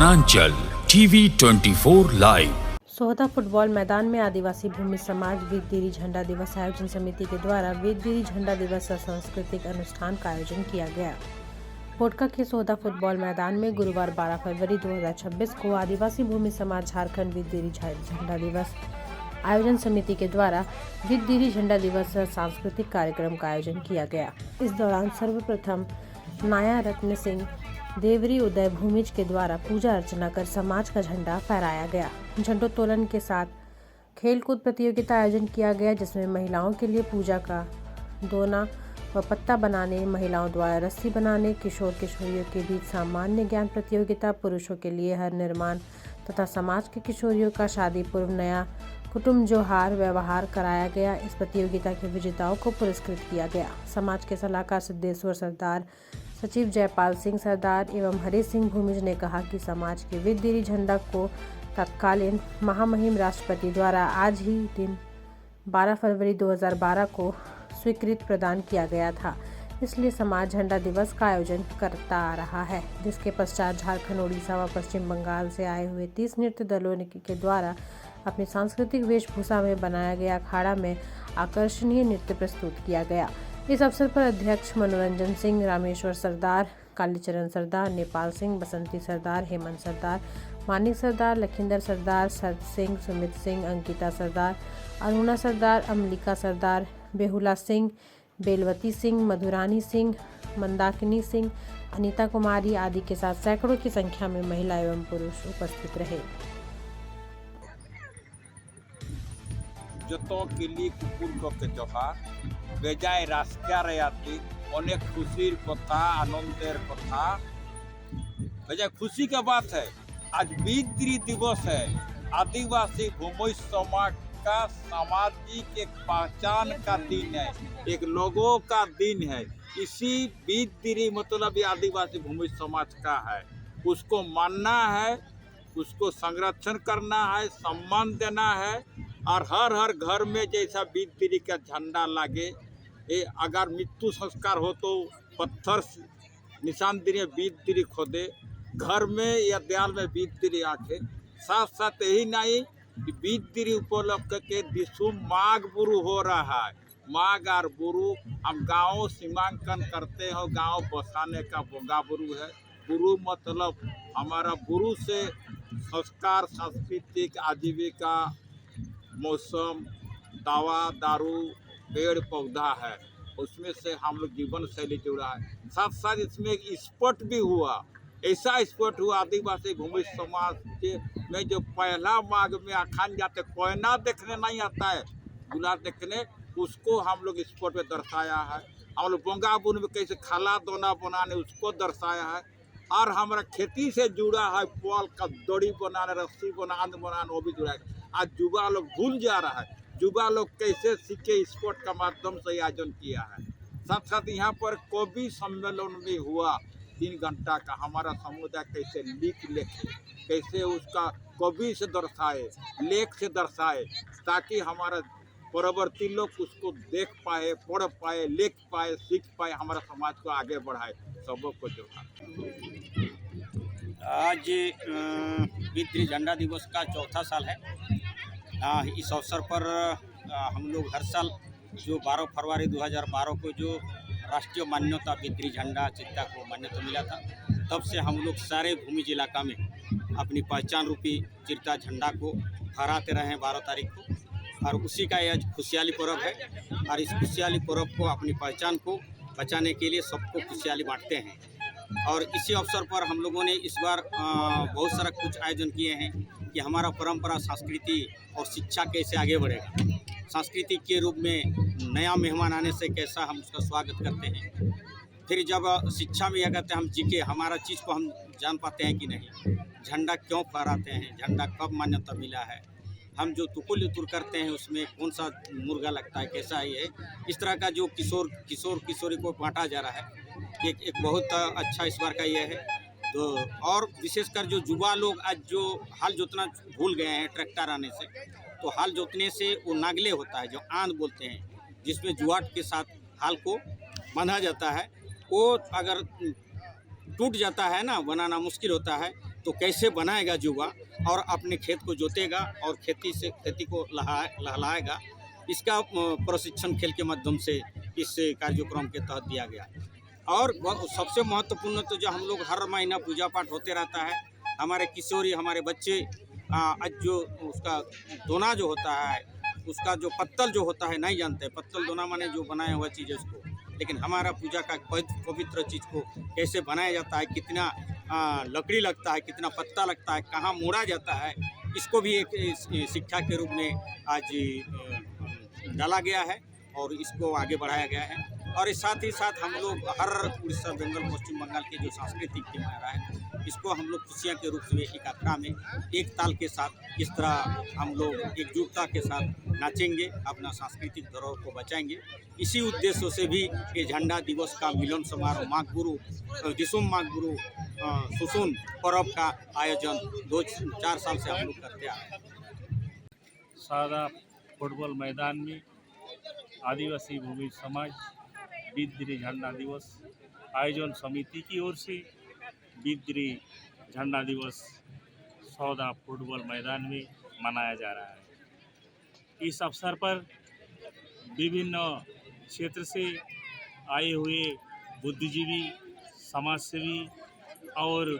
वनांचल TV 24 live. Sohda football मैदान में आदिवासी भूमि समाज वीरदिरी झंडा दिवस आयोजन समिति के द्वारा वीरदिरी झंडा दिवस सांस्कृतिक अनुष्ठान का आयोजन किया गया। पोटका के सोहदा फुटबॉल मैदान में गुरुवार 12 फरवरी 2026 को आदिवासी भूमि समाज झारखंड वीरदिरी झंडा दिवस आयोजन समिति के द्वारा वीरदिरी झंडा दिवस सांस्कृतिक कार्यक्रम का आयोजन किया गया। इस दौरान सर्वप्रथम नाया रत्न सिंह देवरी उदय भूमिज के द्वारा पूजा अर्चना कर समाज का झंडा फहराया गया। झंडोत्तोलन के साथ खेलकूद प्रतियोगिता आयोजन किया गया, जिसमें महिलाओं के लिए पूजा का दोना व पत्ता बनाने, महिलाओं द्वारा रस्सी बनाने, किशोर किशोरियों के बीच सामान्य ज्ञान प्रतियोगिता, पुरुषों के लिए हर निर्माण तथा समाज के किशोरियों का शादी पूर्व नया कुटुंब जोहार व्यवहार कराया गया। इस प्रतियोगिता के विजेताओं को पुरस्कृत किया गया। समाज के सलाहकार सिद्धेश्वर सरदार, सचिव जयपाल सिंह सरदार एवं हरि सिंह भूमिज ने कहा कि समाज के वीरदिरी झंडा को तत्कालीन महामहिम राष्ट्रपति द्वारा आज ही दिन 12 फरवरी 2012 को स्वीकृत प्रदान किया गया था, इसलिए समाज झंडा दिवस का आयोजन करता आ रहा है, जिसके पश्चात झारखंड, उड़ीसा व पश्चिम बंगाल से आए हुए 30 नृत्य दलों के द्वारा अपनी सांस्कृतिक वेशभूषा में बनाया गया अखाड़ा में आकर्षणीय नृत्य प्रस्तुत किया गया। इस अवसर पर अध्यक्ष मनोरंजन सिंह, रामेश्वर सरदार, कालीचरण सरदार, नेपाल सिंह, बसंती सरदार, हेमंत सरदार, मानिक सरदार, लखिंदर सरदार, सत सिंह, सुमित सिंह, अंकिता सरदार, अरुणा सरदार, अमलिका सरदार, बेहुला सिंह, बेलवती सिंह, मधुरानी सिंह, मंदाकिनी सिंह, अनीता कुमारी आदि के साथ सैकड़ों की संख्या में महिला एवं पुरुष उपस्थित रहे। जतो किली कुकुर के जोहार बेजाय रास्किया रयाती अनेक खुशीर कथा आनंदेर कथा बेजाय खुशी का बात है। आज वीरदिरी दिवस है। आदिवासी भूमि समाज का सामाजिक एक पहचान का दिन है, एक लोगों का दिन है। इसी वीरदिरी मतलब ये आदिवासी भूमि समाज का है। उसको मानना है, उसको संरक्षण करना है, सम्मान देना है और हर घर में जैसा वीरदिरी का झंडा लागे। ये अगर मृत्यु संस्कार हो तो पत्थर निशान दिए वीरदिरी खोदे, घर में या दयाल में वीरदिरी आके। साथ साथ यही नहीं कि वीरदिरी उपलक्ष के दिशु माघ बुरु हो रहा है। माघ और बुरु हम गाँव सीमांकन करते हो, गांव बसाने का बोगा बुरु है। बुरु मतलब हमारा बुरु से संस्कार, सांस्कृतिक आजीविका, मौसम, दवा दारू, पेड़ पौधा है, उसमें से हम लोग जीवन शैली जुड़ा है। साथ साथ इसमें एक स्पोर्ट भी हुआ। ऐसा स्पोर्ट हुआ आदिवासी भूमि समाज के में जो पहला माघ में अखान जाते कोयना देखने नहीं आता है, गुला देखने, उसको हम लोग स्पोर्ट में दर्शाया है। हम लोग बोंगा बुन में कैसे खाला दोना बनाने उसको दर्शाया है। और हमारा खेती से जुड़ा है, पुआल का दड़ी बनाने, रस्सी बनाने वो भी जुड़ा है। आज युवा लोग भूल जा रहा है। युवा लोग कैसे सीखे, स्पोर्ट का माध्यम से आयोजन किया है। साथ साथ यहाँ पर कवि सम्मेलन भी हुआ 3 घंटा का। हमारा समुदाय कैसे लिखे, कैसे उसका कवि से दर्शाए, लेख से दर्शाए, ताकि हमारा परवर्ती लोग उसको देख पाए, पढ़ पाए, लिख पाए, सीख पाए, हमारा समाज को आगे बढ़ाए। सबों को जो आज वीरदिरी झंडा दिवस का 4था साल है। इस अवसर पर हम लोग हर साल जो 12 फरवरी 2012 को जो राष्ट्रीय मान्यता वीरदिरी झंडा चित्ता को मान्यता मिला था, तब से हम लोग सारे भूमिज इलाका में अपनी पहचान रूपी चिरता झंडा को फहराते रहे हैं 12 तारीख को। और उसी का आज खुशहाली पर्व है। और इस खुशहाली पर्व को, अपनी पहचान को बचाने के लिए सबको खुशहाली बांटते हैं। और इसी अवसर पर हम लोगों ने इस बार बहुत सारा कुछ आयोजन किए हैं कि हमारा परंपरा, संस्कृति और शिक्षा कैसे आगे बढ़ेगा। संस्कृति के रूप में नया मेहमान आने से कैसा हम उसका स्वागत करते हैं। फिर जब शिक्षा में यह कहते हैं हम जीके हमारा चीज़ को हम जान पाते हैं कि नहीं, झंडा क्यों फहराते हैं, झंडा कब मान्यता मिला है, हम जो तुकुल उतुर करते हैं उसमें कौन सा मुर्गा लगता है, कैसा है। ये इस तरह का जो किशोर किशोरी को बांटा जा रहा है, एक बहुत अच्छा इस बार का ये है। तो और विशेषकर जो युवा लोग आज जो हल जोतना भूल गए हैं ट्रैक्टर आने से, तो हल जोतने से वो नागले होता है जो आंध बोलते हैं, जिसमें जुआट के साथ हाल को बांधा जाता है। वो अगर टूट जाता है ना, बनाना मुश्किल होता है, तो कैसे बनाएगा युवा और अपने खेत को जोतेगा और खेती को लहलाएगा, इसका प्रशिक्षण खेल के माध्यम से इस कार्यक्रम के तहत दिया गया। और सबसे महत्वपूर्ण तो जो हम लोग हर महीना पूजा पाठ होते रहता है, हमारे किशोरी हमारे बच्चे आज जो उसका दोना जो होता है, उसका जो पत्तल जो होता है नहीं जानते, पत्तल दोना माने जो बनाया हुआ चीज़ है उसको, लेकिन हमारा पूजा का पवित्र चीज़ को कैसे बनाया जाता है, कितना लकड़ी लगता है, कितना पत्ता लगता है, कहाँ मोड़ा जाता है, इसको भी एक शिक्षा के रूप में आज डाला गया है और इसको आगे बढ़ाया गया है। और साथ ही साथ हम लोग हर उड़ीसा, बंगाल, पश्चिम बंगाल के जो सांस्कृतिक त्योहार है, इसको हम लोग खुशियाँ के रूप में एक आखड़ा में एक ताल के साथ इस तरह हम लोग एकजुटता के साथ नाचेंगे, अपना सांस्कृतिक धरोहर को बचाएंगे। इसी उद्देश्य से भी ये झंडा दिवस का मिलन समारोह माघगुरु दिसुम माघगुरु सुसुन पर्व का आयोजन 2-4 साल से हम लोग करते आ रहे हैं। सादा फुटबॉल मैदान में आदिवासी भूमि समाज बिद्री झंडा दिवस आयोजन समिति की ओर से बिद्री झंडा दिवस सौदा फुटबॉल मैदान में मनाया जा रहा है। इस अवसर पर विभिन्न क्षेत्र से आए हुए बुद्धिजीवी, समाजसेवी और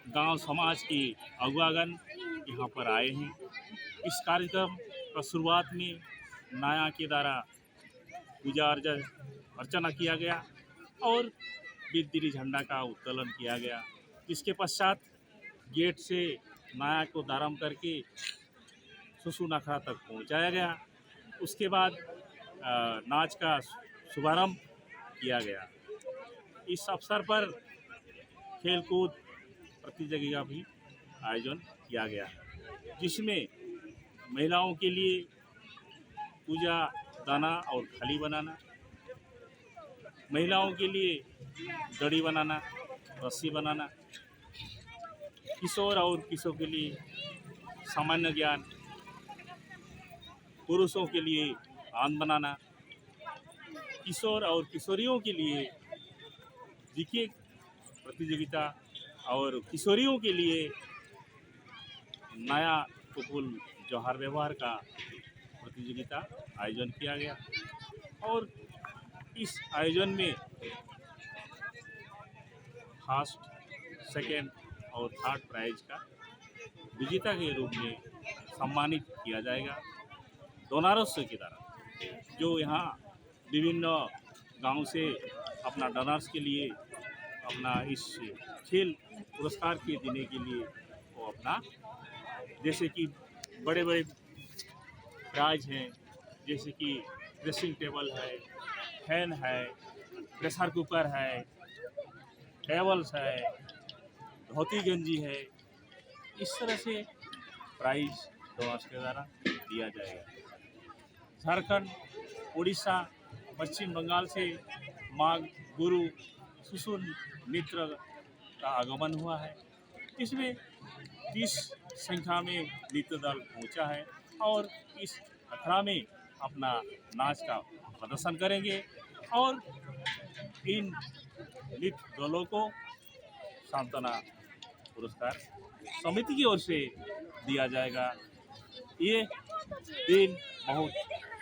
गांव समाज के अगुवागण यहाँ पर आए हैं। इस कार्यक्रम का शुरुआत में नाया के द्वारा पूजा अर्चना किया गया और बिद्री झंडा का उत्तोलन किया गया। इसके पश्चात गेट से नाया को दारम करके सुसुन अखाड़ा तक पहुंचाया गया। उसके बाद नाच का शुभारंभ किया गया। इस अवसर पर खेलकूद प्रतियोगिता भी आयोजन किया गया, जिसमें महिलाओं के लिए पूजा दाना और थाली बनाना, महिलाओं के लिए दड़ी बनाना, रस्सी बनाना, किशोर और किशोर के लिए सामान्य ज्ञान, पुरुषों के लिए आन बनाना, किशोर और किशोरियों के लिए जीके प्रतियोगिता और किशोरियों के लिए नया कुकुल जोहार व्यवहार का प्रतियोगिता आयोजन किया गया। और इस आयोजन में फर्स्ट, सेकेंड और थर्ड प्राइज का विजेता के रूप में सम्मानित किया जाएगा। डोनार्स की तरह जो यहाँ विभिन्न गांव से अपना डोनार्स के लिए अपना इस खेल पुरस्कार के देने के लिए वो अपना, जैसे कि बड़े बड़े प्राइज हैं, जैसे कि ड्रेसिंग टेबल है, फैन है, प्रेशर कुकर है, टेबल्स है, धोती गंजी है, इस तरह से प्राइज डोनार्स के द्वारा दिया जाएगा। झारखंड, उड़ीसा, पश्चिम बंगाल से माघ गुरु सुसुन मित्र का आगमन हुआ है। इसमें 30 संख्या में नृत्य दल पहुंचा है और इस अखाड़ा में अपना नाच का प्रदर्शन करेंगे और इन नृत्य दलों को सांत्वना पुरस्कार समिति की ओर से दिया जाएगा। ये दिन बहुत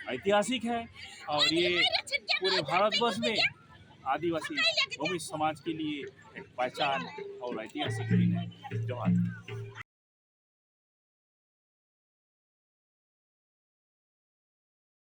ऐतिहासिक है और ये पूरे भारतवर्ष में आदिवासी भूमि समाज के लिए एक पहचान और ऐतिहासिक दिन है। जोहार।